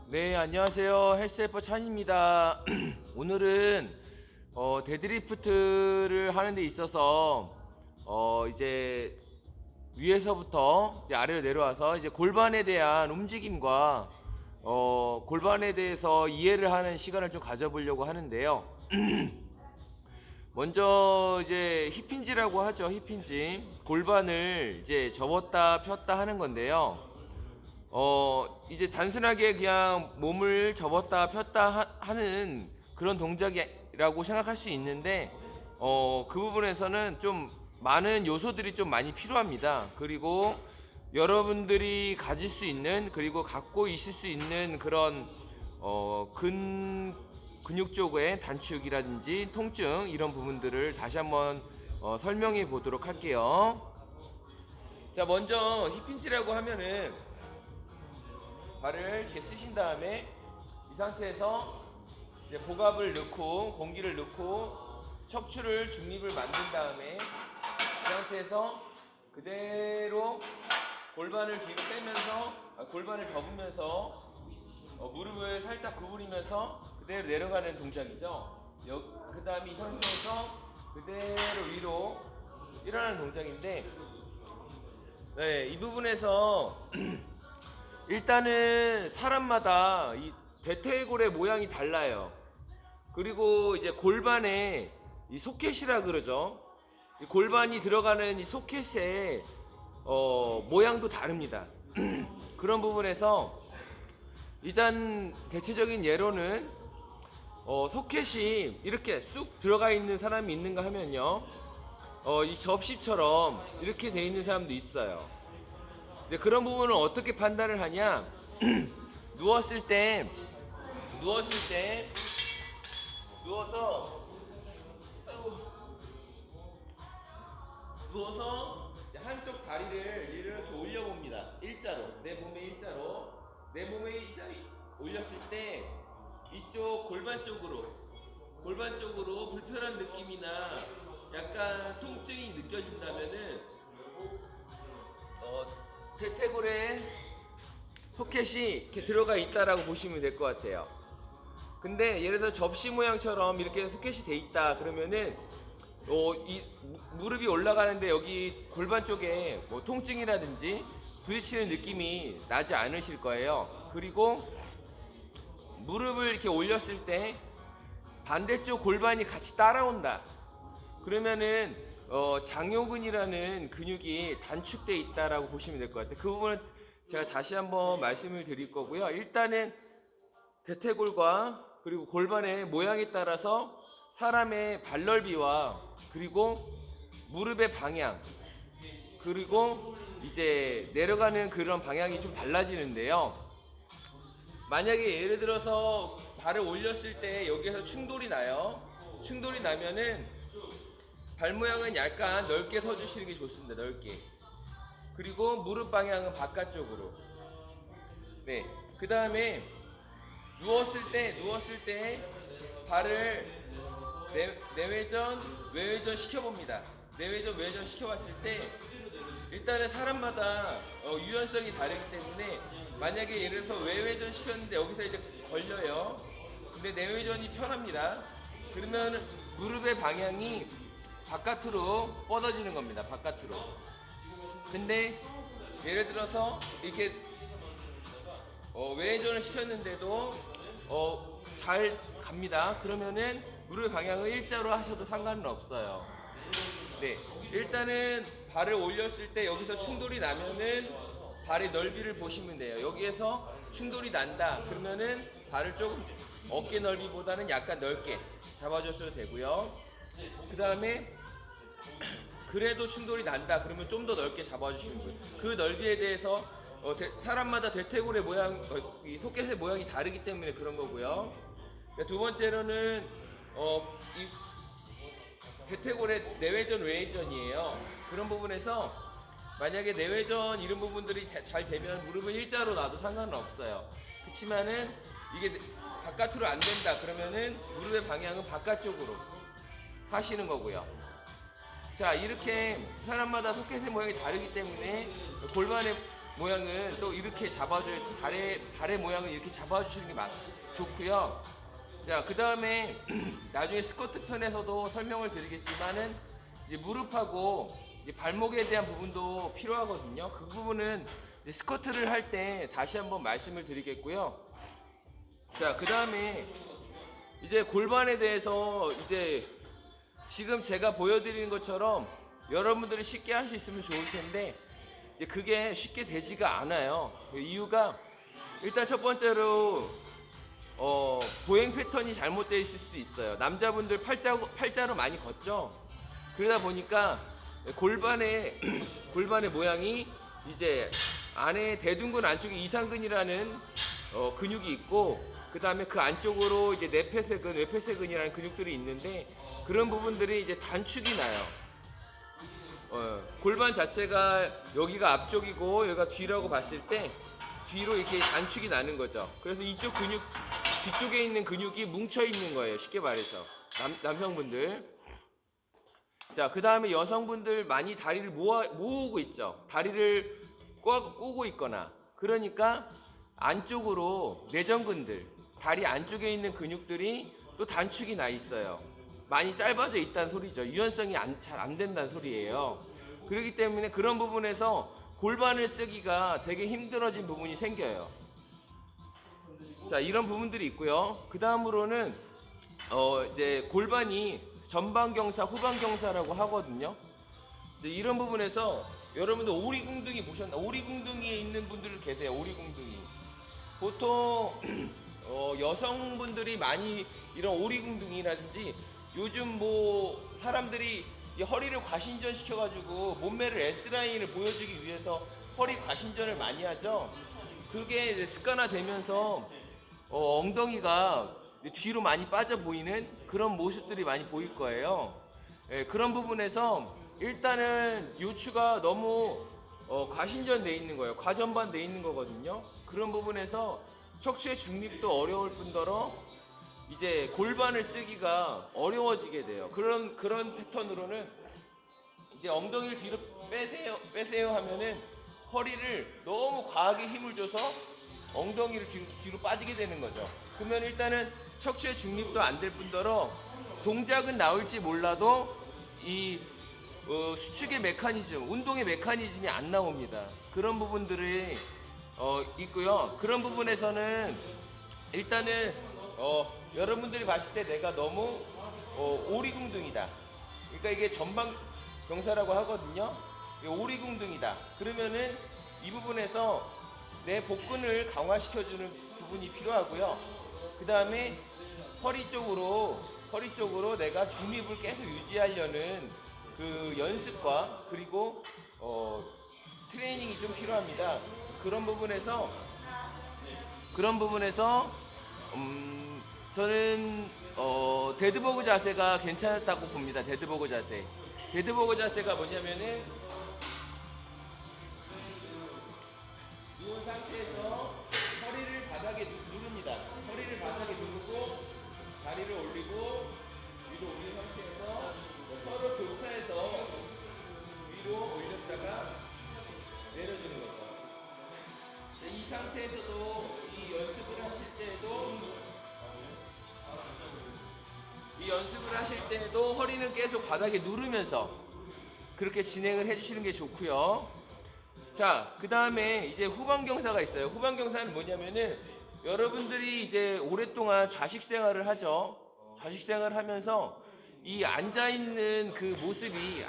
네, 안녕하세요. 헬스헬퍼 찬입니다. 오늘은 데드리프트를 하는 데 있어서 이제 위에서부터 이제 아래로 내려와서 이제 골반에 대한 움직임과 골반에 대해서 이해를 하는 시간을 좀 가져보려고 하는데요. 먼저 이제 힙힌지라고 하죠. 힙힌지. 골반을 이제 접었다 폈다 하는 건데요. 이제 단순하게 그냥 몸을 접었다 폈다 하는 그런 동작이라고 생각할 수 있는데, 그 부분에서는 좀 많은 요소들이 좀 많이 필요합니다. 그리고 여러분들이 가질 수 있는, 그리고 갖고 있을 수 있는 그런, 근육 쪽의 단축이라든지 통증, 이런 부분들을 다시 한번 설명해 보도록 할게요. 자, 먼저 힙힌지라고 하면은 발을 이렇게 쓰신 다음에 이 상태에서 이제 복압을 넣고 공기를 넣고 척추를 중립을 만든 다음에 이 상태에서 그대로 골반을 뒤로 빼면서 골반을 접으면서 무릎을 살짝 구부리면서 그대로 내려가는 동작이죠. 그 다음에 이 상태에서 그대로 위로 일어나는 동작인데, 네, 이 부분에서 일단은 사람마다 이 대퇴골의 모양이 달라요. 그리고 이제 골반에 이 소켓이라 그러죠. 이 골반이 들어가는 이 소켓의 모양도 다릅니다. 그런 부분에서 일단 대체적인 예로는 소켓이 이렇게 쑥 들어가 있는 사람이 있는가 하면요, 이 접시처럼 이렇게 돼 있는 사람도 있어요. 근데 그런 부분을 어떻게 판단을 하냐? 누웠을 때 누워서 이제 한쪽 다리를 이렇게 올려봅니다. 일자로, 내 몸의 일자로, 내 몸의 일자로 올렸을 때 이쪽 골반 쪽으로 불편한 느낌이나 약간 통증이 느껴진다면은 대퇴골에 소켓이 이렇게 들어가 있다라고 보시면 될 것 같아요. 근데 예를 들어 접시 모양처럼 이렇게 소켓이 돼 있다 그러면은 이 무릎이 올라가는데 여기 골반 쪽에 뭐 통증이라든지 부딪히는 느낌이 나지 않으실 거예요. 그리고 무릎을 이렇게 올렸을 때 반대쪽 골반이 같이 따라온다 그러면은 장요근이라는 근육이 단축돼 있다라고 보시면 될 것 같아요. 그 부분은 제가 다시 한번 말씀을 드릴 거고요. 일단은 대퇴골과 그리고 골반의 모양에 따라서 사람의 발 넓이와 그리고 무릎의 방향, 그리고 이제 내려가는 그런 방향이 좀 달라지는데요. 만약에 예를 들어서 발을 올렸을 때 여기에서 충돌이 나요. 충돌이 나면은 발 모양은 약간 넓게 서주시는 게 좋습니다. 넓게. 그리고 무릎 방향은 바깥쪽으로. 네. 그 다음에 누웠을 때 발을 내외전, 외회전 시켜봅니다. 내외전, 외회전 시켜봤을 때 일단은 사람마다 유연성이 다르기 때문에 만약에 예를 들어서 외회전 시켰는데 여기서 이제 걸려요. 근데 내외전이 편합니다. 그러면 무릎의 방향이 바깥으로 뻗어지는 겁니다. 바깥으로. 근데 예를 들어서 이렇게 외회전을 시켰는데도 잘 갑니다. 그러면은 무릎의 방향을 일자로 하셔도 상관은 없어요. 네, 일단은 발을 올렸을 때 여기서 충돌이 나면은 발의 넓이를 보시면 돼요. 여기에서 충돌이 난다 그러면은 발을 조금 어깨 넓이보다는 약간 넓게 잡아줬어도 되고요. 그 다음에 그래도 충돌이 난다 그러면 좀 더 넓게 잡아주시는 거예요. 그 넓이에 대해서 사람마다 대퇴골의 모양, 이 소켓의 모양이 다르기 때문에 그런 거고요. 두 번째로는 이 대퇴골의 내외전, 외회전이에요. 그런 부분에서 만약에 내외전 이런 부분들이 잘 되면 무릎은 일자로 놔도 상관은 없어요. 그렇지만은 이게 바깥으로 안 된다 그러면은 무릎의 방향은 바깥쪽으로 하시는 거고요. 자, 이렇게 사람마다 소켓의 모양이 다르기 때문에 골반의 모양은 또 이렇게 잡아줘야 발의 모양을 이렇게 잡아주시는 게 좋고요. 자, 그 다음에 나중에 스쿼트 편에서도 설명을 드리겠지만은 이제 무릎하고 이제 발목에 대한 부분도 필요하거든요. 그 부분은 이제 스쿼트를 할 때 다시 한번 말씀을 드리겠고요. 자, 그 다음에 이제 골반에 대해서 이제 지금 제가 보여드리는 것처럼 여러분들이 쉽게 할 수 있으면 좋을 텐데 이제 그게 쉽게 되지가 않아요. 그 이유가 일단 첫 번째로 보행 패턴이 잘못되어 있을 수도 있어요. 남자분들 팔자로 많이 걷죠. 그러다 보니까 골반의 모양이 이제 안에 대둔근 안쪽에 이상근이라는 근육이 있고, 그 다음에 그 안쪽으로 이제 내폐쇄근, 외폐쇄근이라는 근육들이 있는데 그런 부분들이 이제 단축이 나요. 골반 자체가 여기가 앞쪽이고 여기가 뒤라고 봤을 때 뒤로 이렇게 단축이 나는 거죠. 그래서 이쪽 근육, 뒤쪽에 있는 근육이 뭉쳐 있는 거예요. 쉽게 말해서 남성분들. 자, 그 다음에 여성분들 많이 다리를 모으고 있죠. 다리를 꼬고 있거나, 그러니까 안쪽으로 내전근들, 다리 안쪽에 있는 근육들이 또 단축이 나 있어요. 많이 짧아져 있다는 소리죠. 유연성이 잘 안 된다는 소리예요. 그렇기 때문에 그런 부분에서 골반을 쓰기가 되게 힘들어진 부분이 생겨요. 자, 이런 부분들이 있고요. 그 다음으로는 이제 골반이 전방경사, 후방경사라고 하거든요. 이제 이런 부분에서 여러분들 오리궁둥이 보셨나? 오리궁둥이에 있는 분들 계세요. 오리궁둥이. 보통 여성분들이 많이 이런 오리궁둥이라든지, 요즘 뭐 사람들이 이 허리를 과신전 시켜가지고 몸매를 S라인을 보여주기 위해서 허리 과신전을 많이 하죠. 그게 이제 습관화되면서 엉덩이가 뒤로 많이 빠져 보이는 그런 모습들이 많이 보일 거예요. 예, 그런 부분에서 일단은 요추가 너무 과신전 돼 있는 거예요. 과전반 돼 있는 거거든요. 그런 부분에서 척추의 중립도 어려울 뿐더러 이제 골반을 쓰기가 어려워지게 돼요. 그런 패턴으로는 이제 엉덩이를 뒤로 빼세요 하면은 허리를 너무 과하게 힘을 줘서 엉덩이를 뒤로 빠지게 되는 거죠. 그러면 일단은 척추의 중립도 안 될 뿐더러 동작은 나올지 몰라도 이 수축의 메커니즘, 운동의 메커니즘이 안 나옵니다. 그런 부분들이 있고요. 그런 부분에서는 일단은 여러분들이 봤을 때 내가 너무 오리궁둥이다. 그러니까 이게 전방경사라고 하거든요. 오리궁둥이다. 그러면은 이 부분에서 내 복근을 강화시켜주는 부분이 필요하고요. 그 다음에 허리 쪽으로 내가 중립을 계속 유지하려는 그 연습과 그리고 트레이닝이 좀 필요합니다. 그런 부분에서 저는 데드버그 자세가 괜찮았다고 봅니다. 데드버그 자세가 뭐냐면은 이 상태에서 허리를 바닥에 누릅니다. 허리를 바닥에 누르고 다리를 올리고 위로 올린 상태에서 서로 교차해서 위로 올렸다가 내려주는 거죠. 이 상태에서도 이 연습을 하실 때도 허리는 계속 바닥에 누르면서 그렇게 진행을 해주시는 게 좋고요. 자, 그 다음에 이제 후방경사가 있어요. 후방경사는 뭐냐면은 여러분들이 이제 오랫동안 좌식 생활을 하죠. 좌식 생활을 하면서 이 앉아있는 모습이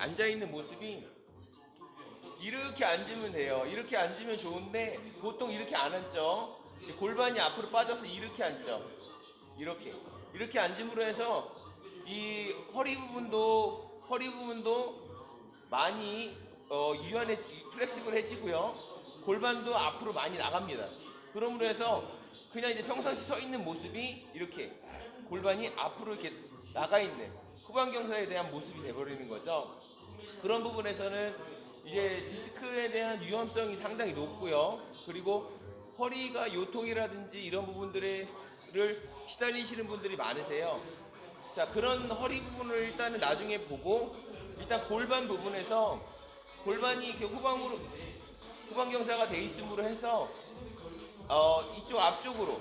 이렇게 앉으면 돼요. 이렇게 앉으면 좋은데 보통 이렇게 안 앉죠. 골반이 앞으로 빠져서 이렇게 앉죠. 이렇게 앉음으로 해서 이 허리 부분도 많이 플렉시블해지고요. 골반도 앞으로 많이 나갑니다. 그러므로 해서 그냥 이제 평상시 서 있는 모습이 이렇게 골반이 앞으로 이렇게 나가 있는 후방경사에 대한 모습이 돼버리는 거죠. 그런 부분에서는 이제 디스크에 대한 위험성이 상당히 높고요. 그리고 허리가 요통이라든지 이런 부분들을 시달리시는 분들이 많으세요. 자, 그런 허리 부분을 일단은 나중에 보고, 일단 골반 부분에서 골반이 이렇게 후방으로 후방경사가 돼 있음으로 해서 이쪽 앞쪽으로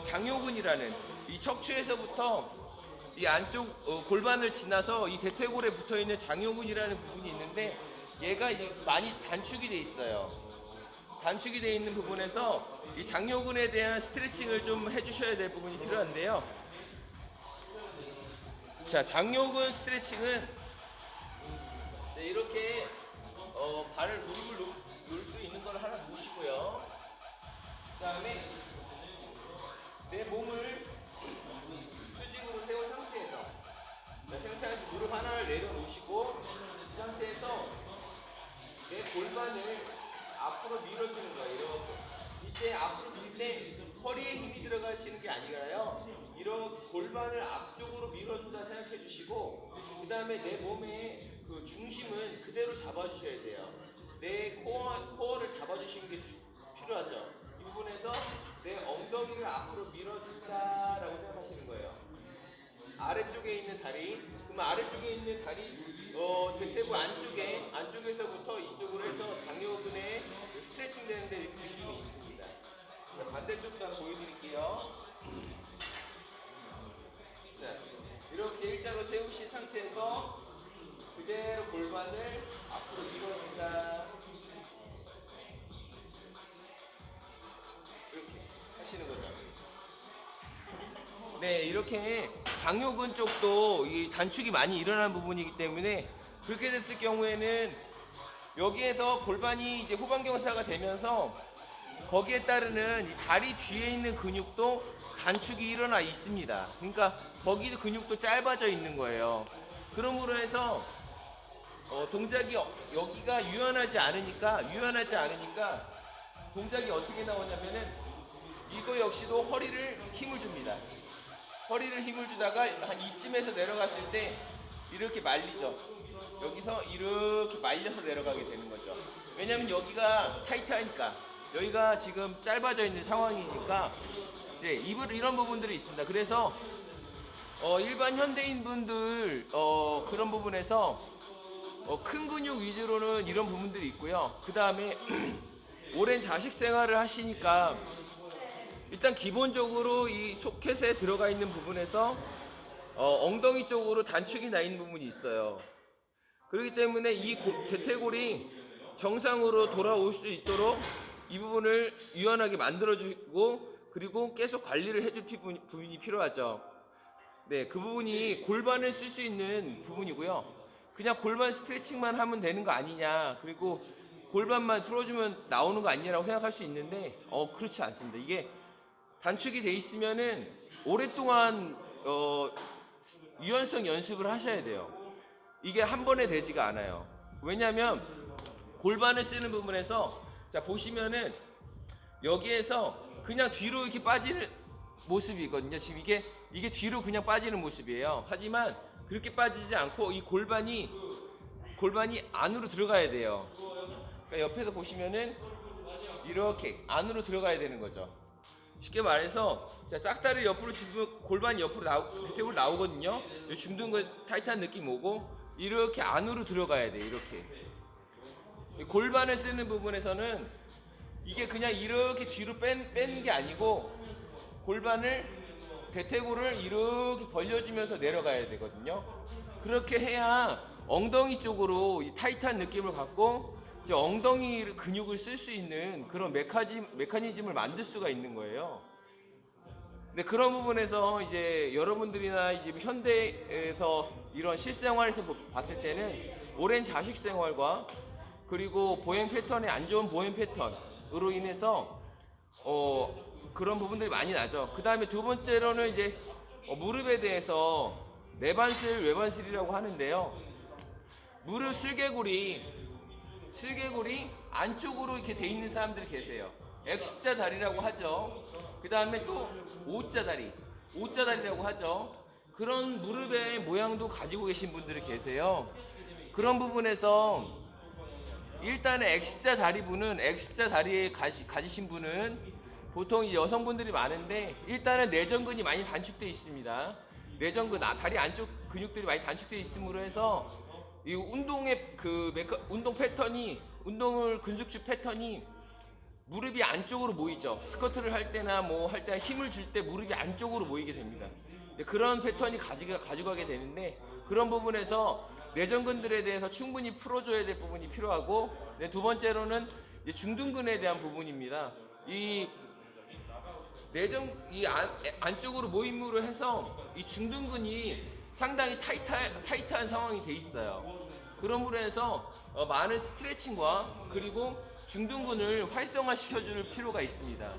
장요근이라는 이 척추에서부터 이 안쪽 골반을 지나서 이 대퇴골에 붙어 있는 장요근이라는 부분이 있는데 얘가 이제 많이 단축이 돼 있어요. 단축이 돼 있는 부분에서 이 장요근에 대한 스트레칭을 좀 해주셔야 될 부분이 필요한데요. 자, 장요근 스트레칭은 이렇게 발을 무릎을 놓을 수 있는 걸 하나 놓으시고요. 그 다음에 내 몸을 수직으로 세운 상태에서 무릎 하나를 내려놓으시고 이 상태에서 내 골반을 앞으로 밀어주는 거예요. 이렇게. 이때 앞으로 밀 때 허리에 힘이 들어가시는 게 아니라요. 이런 골반을 앞쪽으로 밀어준다 생각해 주시고 그 다음에 내 몸의 그 중심은 그대로 잡아주셔야 돼요. 내 코어를 잡아주시는 게 필요하죠. 이 부분에서 내 엉덩이를 앞으로 밀어준다라고 생각하시는 거예요. 아래쪽에 있는 다리, 그러면 아래쪽에 있는 다리 대퇴부 안쪽에서부터 이쪽으로 해서 장요근에 스트레칭 되는데 느낌이 있습니다. 반대쪽도 한번 보여드릴게요. 자, 이렇게 일자로 세우신 상태에서 그대로 골반을 앞으로 밀어준다. 이렇게 하시는 거죠. 네, 이렇게 장요근 쪽도 이 단축이 많이 일어나는 부분이기 때문에 그렇게 됐을 경우에는 여기에서 골반이 이제 후방경사가 되면서 거기에 따르는 이 다리 뒤에 있는 근육도 단축이 일어나 있습니다. 그러니까 거기 근육도 짧아져 있는 거예요. 그러므로 해서 동작이 여기가 유연하지 않으니까 동작이 어떻게 나오냐면은 이거 역시도 허리를 힘을 줍니다. 허리를 힘을 주다가 한 이쯤에서 내려갔을 때 이렇게 말리죠. 여기서 이렇게 말려서 내려가게 되는 거죠. 왜냐면 여기가 타이트하니까, 여기가 지금 짧아져 있는 상황이니까 네, 이런 부분들이 있습니다. 그래서 일반 현대인 분들 그런 부분에서 큰 근육 위주로는 이런 부분들이 있고요. 그 다음에 오랜 자식 생활을 하시니까 일단 기본적으로 이 소켓에 들어가 있는 부분에서 엉덩이 쪽으로 단축이 나 있는 부분이 있어요. 그렇기 때문에 이 대퇴골이 정상으로 돌아올 수 있도록 이 부분을 유연하게 만들어주고 그리고 계속 관리를 해줄 부분이 필요하죠. 네, 그 부분이 골반을 쓸 수 있는 부분이고요. 그냥 골반 스트레칭만 하면 되는 거 아니냐, 그리고 골반만 풀어주면 나오는 거 아니냐라고 생각할 수 있는데 그렇지 않습니다. 이게 단축이 돼 있으면은 오랫동안 유연성 연습을 하셔야 돼요. 이게 한 번에 되지가 않아요. 왜냐하면 골반을 쓰는 부분에서 자 보시면은 여기에서 그냥 뒤로 이렇게 빠지는 모습이거든요. 지금 이게 뒤로 그냥 빠지는 모습이에요. 하지만 그렇게 빠지지 않고 이 골반이 안으로 들어가야 돼요. 그러니까 옆에서 보시면은 이렇게 안으로 들어가야 되는 거죠. 쉽게 말해서 자, 짝다리를 옆으로 짚으면 골반이 옆으로 대퇴골 나오거든요. 중둔 거 타이트한 느낌 오고 이렇게 안으로 들어가야 돼. 이렇게 골반을 쓰는 부분에서는 이게 그냥 이렇게 뒤로 빼는 게 아니고 골반을 대퇴골을 이렇게 벌려주면서 내려가야 되거든요. 그렇게 해야 엉덩이 쪽으로 이 타이트한 느낌을 갖고 이제 엉덩이 근육을 쓸 수 있는 그런 메커니즘을 만들 수가 있는 거예요. 근데 그런 부분에서 이제 여러분들이나 이제 현대에서 이런 실생활에서 봤을 때는 오랜 자식 생활과 그리고 보행 패턴의 안 좋은 보행 패턴으로 인해서 그런 부분들이 많이 나죠. 그 다음에 두 번째로는 이제 무릎에 대해서 내반슬, 외반슬이라고 하는데요. 무릎 슬개골이 안쪽으로 이렇게 돼 있는 사람들이 계세요. X자 다리라고 하죠. 그 다음에 또 O자 다리라고 하죠. 그런 무릎의 모양도 가지고 계신 분들이 계세요. 그런 부분에서 일단은 X자 다리에 가지신 분은 보통 여성분들이 많은데 일단은 내전근이 많이 단축되어 있습니다. 내전근, 다리 안쪽 근육들이 많이 단축되어 있음으로 해서 이 운동의 운동 패턴이 운동을 근육축 패턴이 무릎이 안쪽으로 모이죠. 스쿼트를 할 때나 뭐 할 때 힘을 줄 때 무릎이 안쪽으로 모이게 됩니다. 그런 패턴이 가져가게 되는데 그런 부분에서 내전근들에 대해서 충분히 풀어줘야 될 부분이 필요하고 두 번째로는 이제 중둔근에 대한 부분입니다. 이 안쪽으로 모임으로 해서 이 중둔근이 상당히 타이트한 상황이 돼 있어요. 그러므로 해서 많은 스트레칭과 그리고 중둔근을 활성화시켜줄 필요가 있습니다.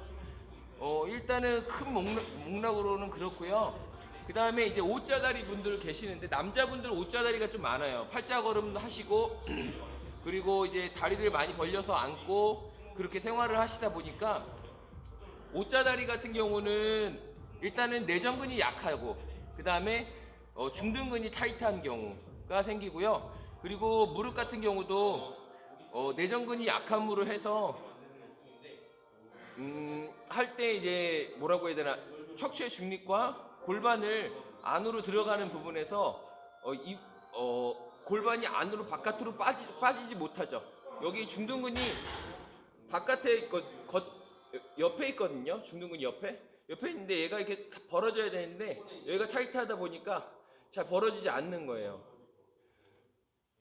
일단은 큰 목락으로는 그렇고요. 그 다음에 이제 O자다리 분들 계시는데 남자분들 O자다리가 좀 많아요. 팔자걸음도 하시고 그리고 이제 다리를 많이 벌려서 앉고 그렇게 생활을 하시다 보니까 O자다리 같은 경우는 일단은 내전근이 약하고 그 다음에 중둔근이 타이트한 경우가 생기고요. 그리고 무릎 같은 경우도 내전근이 약함으로 해서 할 때 이제 뭐라고 해야 되나 척추의 중립과 골반을 안으로 들어가는 부분에서 골반이 안으로 바깥으로 빠지지 못하죠. 여기 중둔근이 바깥에 옆에 있거든요. 중둔근이 옆에 있는데 얘가 이렇게 벌어져야 되는데 여기가 타이트하다 보니까 잘 벌어지지 않는 거예요.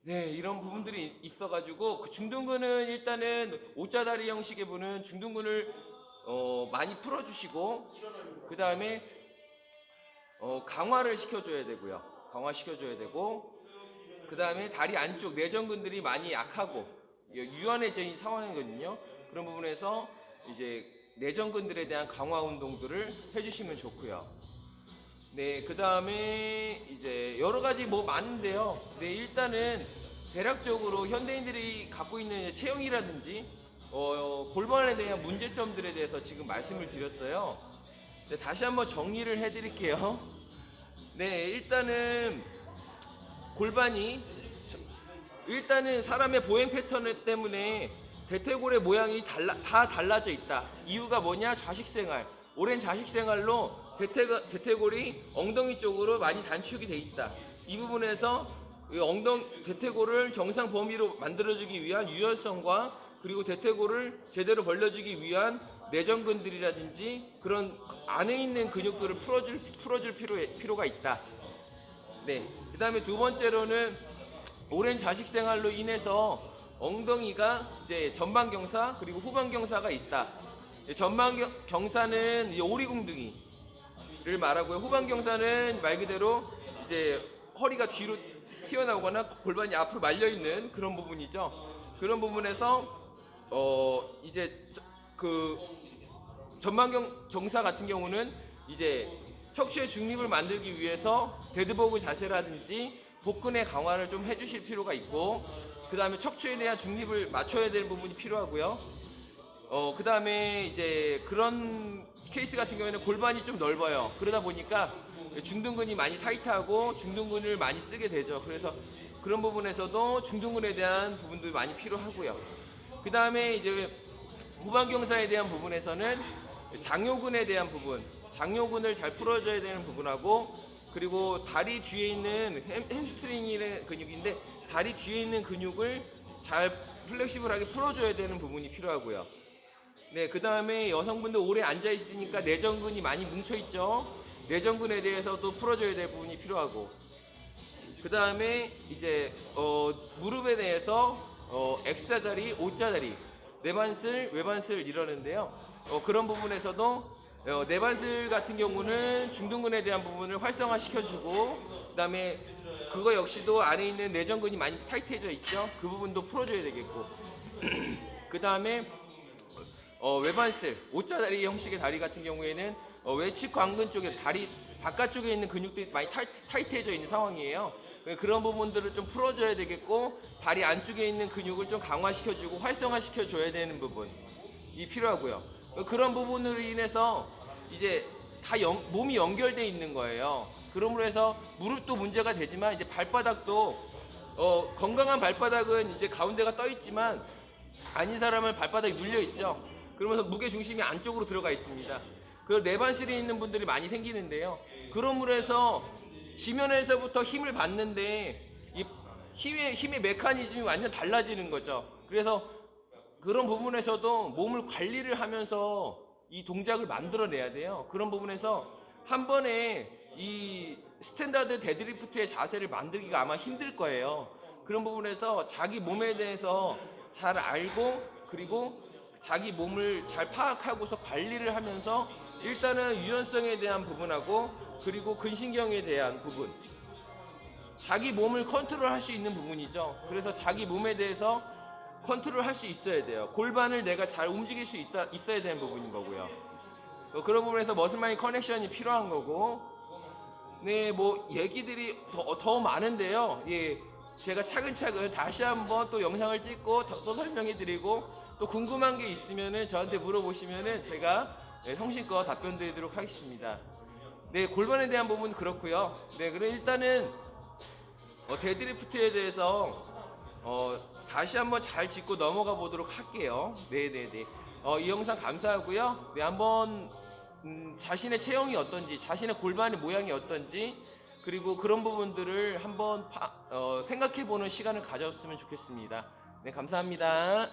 네, 이런 부분들이 있어가지고 그 중둔근은 일단은 O자다리 형식의 분은 중둔근을 많이 풀어주시고 그 다음에 강화를 시켜줘야 되고요. 강화시켜줘야 되고 그 다음에 다리 안쪽 내전근들이 많이 약하고 유연해진 상황이거든요. 그런 부분에서 이제 내전근들에 대한 강화 운동들을 해주시면 좋고요. 네, 그 다음에 이제 여러 가지 뭐 많은데요. 네, 일단은 대략적으로 현대인들이 갖고 있는 체형이라든지 골반에 대한 문제점들에 대해서 지금 말씀을 드렸어요. 네, 다시 한번 정리를 해드릴게요. 네, 일단은 골반이 일단은 사람의 보행 패턴 때문에 대퇴골의 모양이 다 달라져 있다. 이유가 뭐냐? 자식생활. 오랜 자식생활로 대퇴골이 엉덩이 쪽으로 많이 단축이 돼 있다. 이 부분에서 대퇴골을 정상 범위로 만들어주기 위한 유연성과 그리고 대퇴골을 제대로 벌려주기 위한 내전근들이라든지 그런 안에 있는 근육들을 풀어줄 필요가 있다. 네. 그 다음에 두 번째로는 오랜 자식생활로 인해서 엉덩이가 이제 전방경사 그리고 후방경사가 있다. 전방경사는 오리궁둥이를 말하고요. 후방경사는 말 그대로 이제 허리가 뒤로 튀어나오거나 골반이 앞으로 말려 있는 그런 부분이죠. 그런 부분에서 이제 그 전방경사 같은 경우는 이제 척추의 중립을 만들기 위해서 데드버그 자세라든지 복근의 강화를 좀 해주실 필요가 있고 그 다음에 척추에 대한 중립을 맞춰야 될 부분이 필요하고요. 그 다음에 이제 그런 케이스 같은 경우에는 골반이 좀 넓어요. 그러다 보니까 중둔근이 많이 타이트하고 중둔근을 많이 쓰게 되죠. 그래서 그런 부분에서도 중둔근에 대한 부분도 많이 필요하고요. 그 다음에 이제 후방경사에 대한 부분에서는 장요근에 대한 부분, 장요근을 잘 풀어줘야 되는 부분하고 그리고 다리 뒤에 있는 햄스트링이라는 근육인데 다리 뒤에 있는 근육을 잘 플렉시블하게 풀어줘야 되는 부분이 필요하고요. 네, 그 다음에 여성분들 오래 앉아 있으니까 내전근이 많이 뭉쳐 있죠. 내전근에 대해서도 풀어줘야 될 부분이 필요하고 그 다음에 이제 무릎에 대해서 X자다리, O자다리, 내반슬, 외반슬 이러는데요. 그런 부분에서도 내반슬 같은 경우는 중둔근에 대한 부분을 활성화시켜주고 그 다음에 그거 역시도 안에 있는 내전근이 많이 타이트해져 있죠. 그 부분도 풀어줘야 되겠고 그 다음에 외반슬, O자다리 형식의 다리 같은 경우에는 외측 광근 쪽에 다리 바깥쪽에 있는 근육들이 많이 타이트해져 있는 상황이에요. 그런 부분들을 좀 풀어줘야 되겠고 다리 안쪽에 있는 근육을 좀 강화시켜주고 활성화시켜줘야 되는 부분이 필요하고요. 그런 부분으로 인해서 이제 다 몸이 연결되어 있는 거예요. 그러므로 해서 무릎도 문제가 되지만 이제 발바닥도 건강한 발바닥은 이제 가운데가 떠 있지만 아닌 사람은 발바닥이 눌려 있죠. 그러면서 무게 중심이 안쪽으로 들어가 있습니다. 그 내반슬이 있는 분들이 많이 생기는데요. 그러므로 해서 지면에서부터 힘을 받는데 이 힘의 메커니즘이 완전 달라지는 거죠. 그래서 그런 부분에서도 몸을 관리를 하면서 이 동작을 만들어내야 돼요. 그런 부분에서 한 번에 이 스탠다드 데드리프트의 자세를 만들기가 아마 힘들 거예요. 그런 부분에서 자기 몸에 대해서 잘 알고 그리고 자기 몸을 잘 파악하고서 관리를 하면서 일단은 유연성에 대한 부분하고 그리고 근신경에 대한 부분, 자기 몸을 컨트롤할 수 있는 부분이죠. 그래서 자기 몸에 대해서 컨트롤할 수 있어야 돼요. 골반을 내가 잘 움직일 수 있어야 되는 부분인 거고요. 그런 부분에서 머슬마인 커넥션이 필요한 거고, 네, 뭐 얘기들이 더 많은데요. 예, 제가 차근차근 다시 한번 또 영상을 찍고 또 설명해드리고 또 궁금한 게 있으면은 저한테 물어보시면은 제가 성심껏 답변 드리도록 하겠습니다. 네, 골반에 대한 부분은 그렇고요. 네, 그럼 일단은 데드리프트에 대해서 다시 한번 잘 짚고 넘어가 보도록 할게요. 네네네. 이 영상 감사하고요. 네, 한번 자신의 체형이 어떤지, 자신의 골반의 모양이 어떤지, 그리고 그런 부분들을 한번 생각해 보는 시간을 가졌으면 좋겠습니다. 네, 감사합니다.